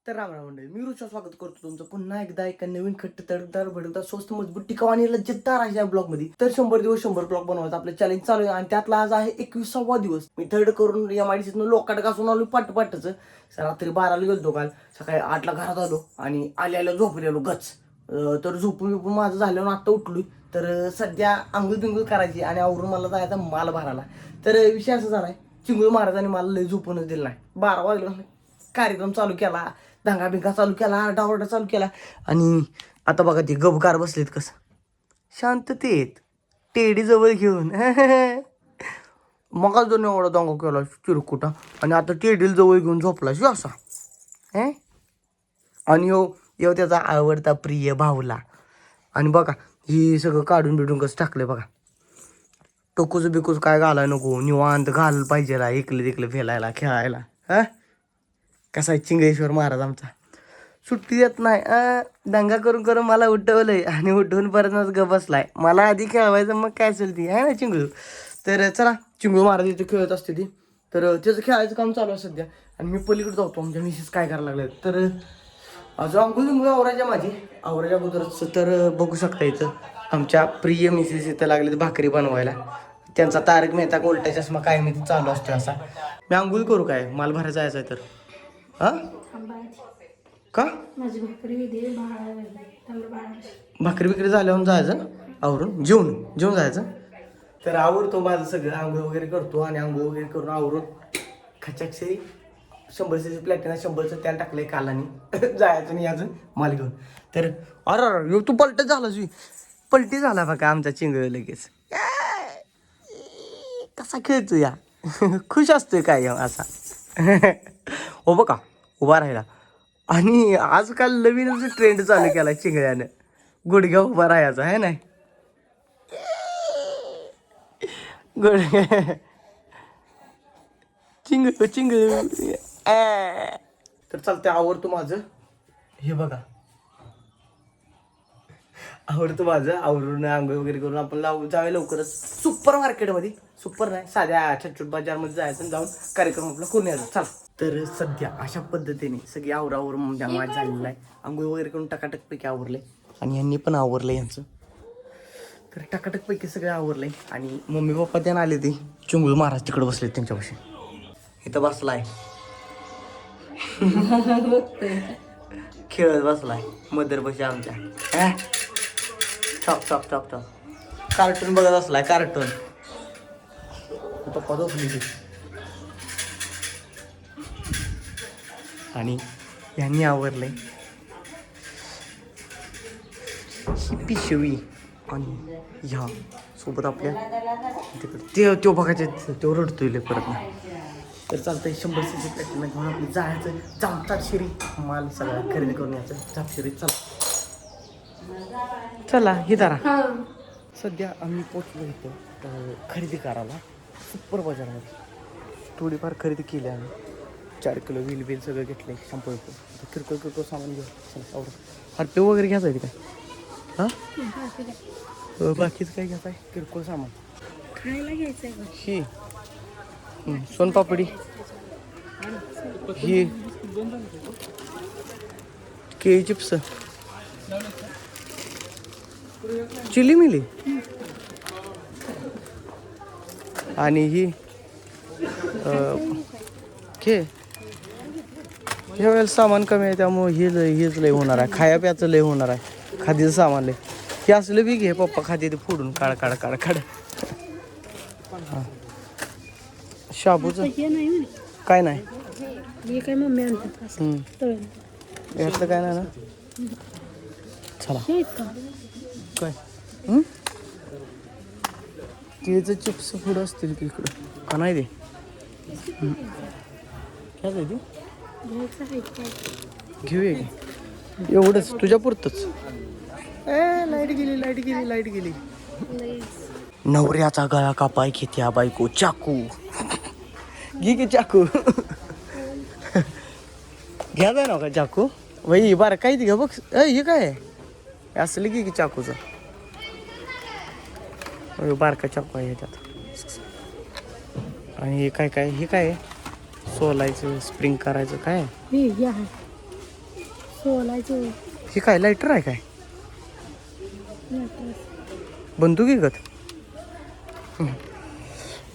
तर राम राम मंडळी, मी रुचा स्वागत करतो तुमचं पुन्हा एकदा एका नवीन खट्ट तडकदार भडकदार स्वस्त मजबूत टिकाऊ आणि लज्जतदार अशा ब्लॉग मध्ये. तर 100 दिवस 100 ब्लॉग बनवायचं आपलं चॅलेंज चालू आहे आणि त्यातला आज आहे 21वा दिवस. मी थर्ड करून MIDCतून लोकाट घासून आलो पाटच. रात्री 12ला गेलतो काल, सकाळी 8ला घरात आलो आणि आल्याला झोपलेलो गच. तर झोपून माझं झाल्यावर आता उठलोय. तर सध्या आंघोळ बिंगुळ करायची आणि आवरून मला जायचा माल भरायला. तर विषय असा झालाय, चिंगूळ महाराजांनी मला लय झोपूनच दिलं नाही. 12 वाजलं कार्यक्रम चालू केला, दंगा बिंगा चालू केला, आरडाओरडा चालू केला. आणि आता बघा ते गबकार बसलेत कसं शांततेत टेडी जवळ घेऊन. मग दोन एवढा दंगा केला चिरकुटा आणि आता टेडीला जवळ घेऊन झोपला शिव असा. आणि यो त्याचा आवडता प्रिय भाऊला. आणि बघा ही सगळं काढून बिडून कसं टाकलंय बघा. टोकूच बिकूच काय घालाय नको, निवांत घाल पाहिजे इकलं तिकलं फेलायला खेळायला. कसा आहे चिंगळेश्वर महाराज आमचा, सुट्टी देत नाही. दंगा करून करून मला उठवलंय आणि उठवून परत ग बसलाय. मला आधी खेळवायचं मग काय असेल ती आहे ना चिंगळू. तर चला, चिंगळू महाराज इथे खेळत असते ती. तर त्याचं खेळायचं काम चालू आहे सध्या आणि मी पलीकडे जातो. आमच्या मिसेस काय करायला लागले. तर अजून अंघोळ आवरायच्या माझी आवरायच्या अगोदरच. तर बघू शकता इथं आमच्या प्रिय मिसेस इथं लागले भाकरी बनवायला. त्यांचा तारक मेहता का उलटा चष्मा काय मी चालू असतो असा. मी अंघोळ करू काय, माल भरायचा जायचं आहे तर. का भाकरी बिकरी झाल्यावर जायचं आवरून जेवून जायचं. तर आवरतो माझं सगळं, आंघोळ वगैरे करतो आणि आंघोळ वगैरे करून आवरून खचाकशी 100cc प्लॅटिना 100चं तेल टाकलंय कालानी जायचं नाही अजून माल घेऊन. तर अरे तू पलटी झाला बघा आमचा चिंगळ लगेच. कसा खेळतो या खुश असतोय काय असा. हो बघा उभा राहिला. आणि आजकाल नवीनच ट्रेंड चालू केला चिंगळ्यानं, गुडघ्या उभा राहायचा आहे ना. गुडघ्या चिंग तर चालतंय, आवडतो माझं. हे बघा आवडतं माझं. आवरून आंघोळ वगैरे करून आपण जाऊया लवकरच सुपर मार्केटमध्ये. सुपर नाही, साध्या छटछूट बाजारमध्ये जायचं आणि जाऊन कार्यक्रम आपला करून यायचा. चला. तर सध्या अशा पद्धतीने सगळी आवरावर माझं झालेलं आहे. आंघोळ वगैरे करून टकाटकपैकी आवरले आणि यांनी पण आवरलं यांचं. तर टकाटकपैकी सगळं आवरलंय आणि मम्मी पप्पा त्यांना आले ते चिंगळू महाराज तिकडे बसले त्यांच्यापाशी. इथं बसलाय खेळत बसलाय मदर बशी आमच्या. Top top top top cartoon बघत असलाय कार्टून. पप्पा झोपली ती आणि यांनी आवरलंय ही पिशवी आणि ह्या सोबत आपल्या तिकडे ते बघायचे तो रडतोय परत नाही. तर चालतंय 100cc प्लॅटिना घेऊन आपली जायचं जामतात शिरी माल सगळा खरेदी करून यायचं जापशिरी. चला ही धरा. सध्या आम्ही पोचलो इथं खरेदी करायला सुपर बाजारमध्ये. थोडीफार खरेदी केली आम्ही, 4 किलो बिल सगळं घेतलं. शॅम्पू किरकोळ सामान घेऊ. चला हरपे वगैरे घ्यायचं आहे काय? बाकीचं काय घ्यायचं आहे किरकोळ सामान खायला घ्यायचं. ही सोनपापडी, ही केळी चिप्स, चिली मिली आणि ही खे. ह्या वेळेला सामान कमी आहे त्यामुळे हेच लय होणार आहे. खाया प्याचं लय होणार आहे. खादीचं सामान लय. हे असलं बी घे पप्पा खादी ते फोडून काढ. शाबूचं काय नाही यातलं काय नाही ना. चला काय केळीचं चिप्स पुढं असतील की इकडं का नाही ते काय ते घेऊया की एवढंच तुझ्या पुरतच. लाईट गेली. नवऱ्याचा गळा कापाय घेत्या बायको चाकू. घे की चाकू. घ्यायचा ना का चाकू वही बरं काय ते घ्या बघ. हे काय असलं की चाकूचं बारका चाकू आहे ह्याच्यात. आणि हे काय हे काय सोलायचं स्प्रिंग करायचं काय सोलायचे हे काय लायटर आहे काय बंदूक विकत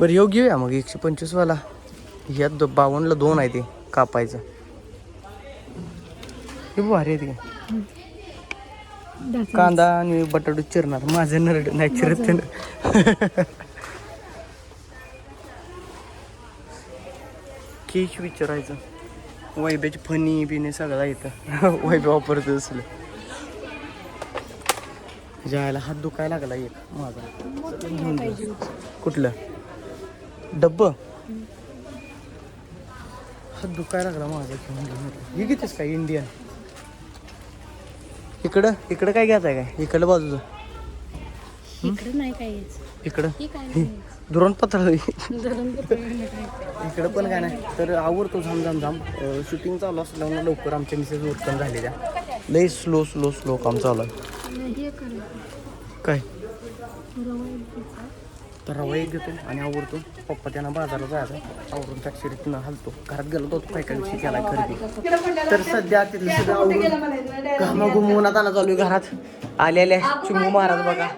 बरं येऊ घेऊया मग 125 वाला ह्यात 52ला 2 आहे ते कापायचं हे भारी आहे ते कांदा आणि बटाटो चिरणार माझं नरड नाही चिरत केश विचारायचं वैब्याची फणी बिणी सगळं येतं वैब्या वापरतो असलं जायला हात दुखायला लागला एक माझा कुठलं डब्ब हात दुखायला लागला माझा हे घेतेस काय इंडियन इकडं काय घ्यायचं आहे काय इकडलं बाजूचं इकडे नाही काय इकडं हे काय दुरण पत्र काय इकडं पण काय नाही तर आवडतो झाम शूटिंग चालू असल्यामुळे लवकर आमच्या मिसेस उत्पन्न झालेल्या लई स्लो काम चालू आहे हे करायचं काय रवा एक घ्यायचा. तर रवा एक घेतो आणि आवडतो पप्पा त्यांना बाजारात जायचं आवडून टॅक्सीरीतनं हलतो घरात गेलो तो काय काय विषय केला खरेदी तर सध्या तिथलं सगळं आवडून घामाघुमवून आणा चालू आहे घरात आलेल्या चिंगू महाराज बघा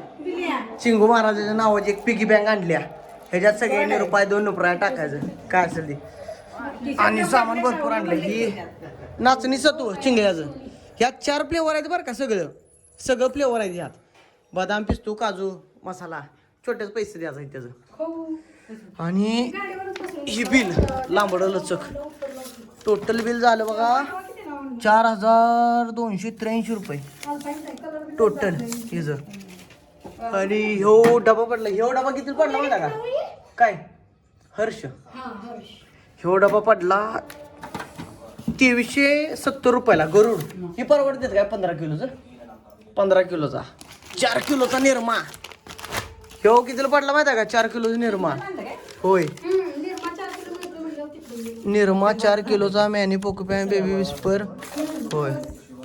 चिंगू महाराजाच्या नावाची एक पिगी बँक आणल्या ह्याच्यात सगळ्यांनी ₹2 टाकायचं काय असेल ते आणि सामान भरपूर आणलं ही नाचणी सत्व चिंगळ्याचं ह्यात 4 फ्लेवर आहेत बरं का सगळं फ्लेवर आहेत ह्यात बदाम पिस्तू काजू मसाला छोटेच पैसे द्यायचं आहे त्याचं आणि ही बिल लांबडं लचक टोटल बिल झालं बघा ₹4283 टोटल हिचं आणि ह्यो डबा पडला ह्यो डबा किती पडला माहिती का काय हर्ष ह्यो डबा पडला ₹2370 गरुड ही परवडते काय 15 किलोचा 4 किलोचा निरमा ह्यो कितीला पडला माहिती का 4 किलोचा निरमा होय निरमा 4 किलोचा मॅनी पोकोपॅन बेबी विस्पर होय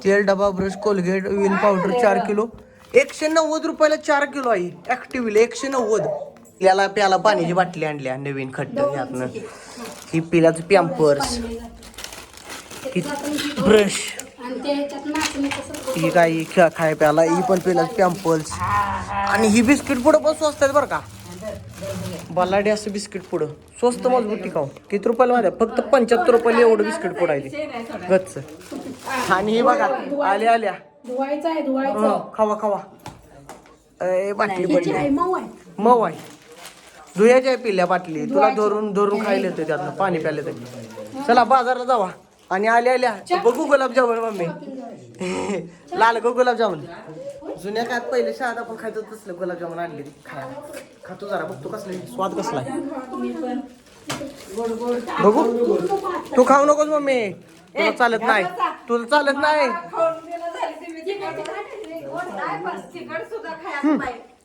तेल डबा brush Colgate wheel powder 4 kilo ₹190 4 kilo आहे ऍक्टिव्ह 190 याला प्याला पाण्याची बाटली आणल्या नवीन खट्ट यातनं ही पिलाचं पॅम्पर्स ब्रश ही काही खाय प्याला ही पण पिलाचं पॅम्पर्स आणि ही बिस्किट पुढं पण स्वस्त आहेत बरं का बलाडी असं बिस्किट पुढं स्वस्त मजबूत टिकाव किती रुपयाला माहिती फक्त ₹75 एवढं बिस्किट पुढं आहे ते गच्च आणि ही बघा आल्या खावा बाटली पडली मऊ आहे धुयाच्या पिल्या बाटली तुला धरून खायला येतं त्यातनं पाणी प्यायला तरी चला बाजारला जावा आणि आल्या बघू गुलाबजामुन मम्मी लाल गो गुलाबजामुन जुन्या काळात पहिले शाळेत आपण खायचं तसलं गुलाबजामुन आणले खायला खातो जरा बघतो कसला स्वाद कसला आहे बघू तू खाऊ नकोस मम्मी तुला चालत नाही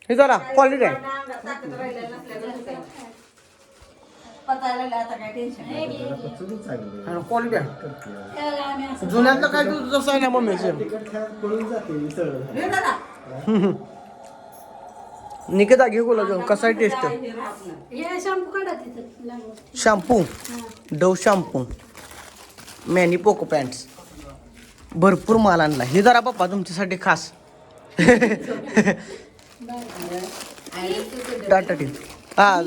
हे जरा क्वालिटी आहे क्वालिटी आहे जुन्यातलं काय तू जसं आहे ना मम्मीचं निकिता घे गुलाबजाम कसा आहे टेस्ट शॅम्पू डव शॅम्पू मॅनी पोको पॅन्ट्स भरपूर माल आणला हे जरा पप्पा तुमच्यासाठी खास टाटा टी हा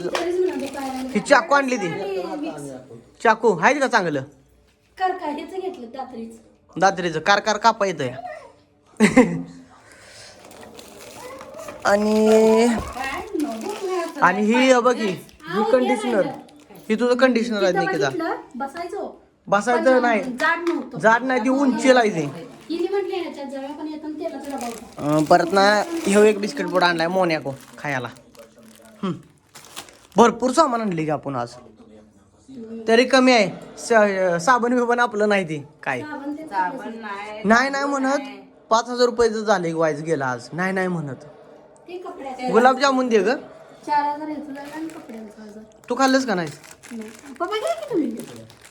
ही चाकू आणली ती चाकू आहे का चांगलं दात्रीचं कार कापा येतं या आणि ही बघ ही कंडिशनर ही तुझं कंडिशनर आहे निकिता बसायचं नाही जाड नाही ती उंचीला आहे ती परत ना ह्यो एक बिस्किट पुडा आणलाय मोन्याको खायला भरपूर सामान आणले की आपण आज तरी कमी आहे साबण बिबण आपलं नाही ते काय नाही म्हणत ₹5000 झाले व्हायचं गेला आज नाही म्हणत गुलाबजामुन दे ग तू खाल्लंस का नाही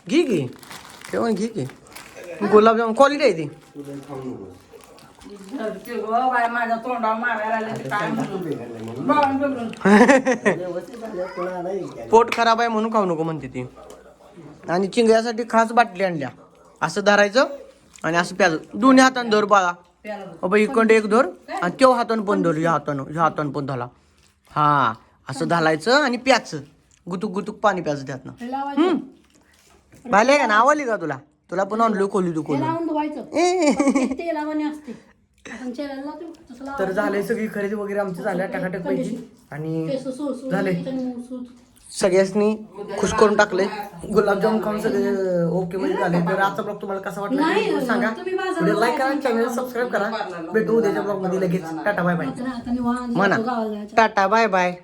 घे की ठेवून घे की गुलाबजामुन क्वालिटी आहे ती पोट खराब आहे म्हणून खाऊ नको म्हणते ती आणि चिंगळ्यासाठी खास बाटली आणल्या असं धरायचं आणि असं प्यायचं दोन्ही हाताने धर बाळा बाबा इकडे एक धर आणि त्यो हातानं पण धर ह्या हातानं पण धरला हा असं घालायचं आणि प्यायचं गुतुक गुतुक पाणी प्यायचं त्यातनं हे लावायचं भाले का ना आवडली का तुला पण आणलो खोली तू हे खोली लावून धुवायचं ते लावाने असते आपण चेहऱ्याला लावतो तसं लावायचं. तर झाले सगळी खरेदी वगैरे आमची झाल्या टाकाटक पैकी आणि केस सु- झाले. सु- सगळ्यांनी खुश करून टाकले गुलाबजाम खाऊन सगळे ओके मध्ये झाले तर आजचा ब्लॉग तुम्हाला कसा वाटला नाही, ते सांगा तुम्ही बाजारात व्हिडिओ लाईक करा चॅनल सबस्क्राईब करा भेटू उद्याच्या ब्लॉग मध्ये लगेच टाटा बाय बाय आता निवांत म्हणा जातो गावाला जायचं. Tata bye bye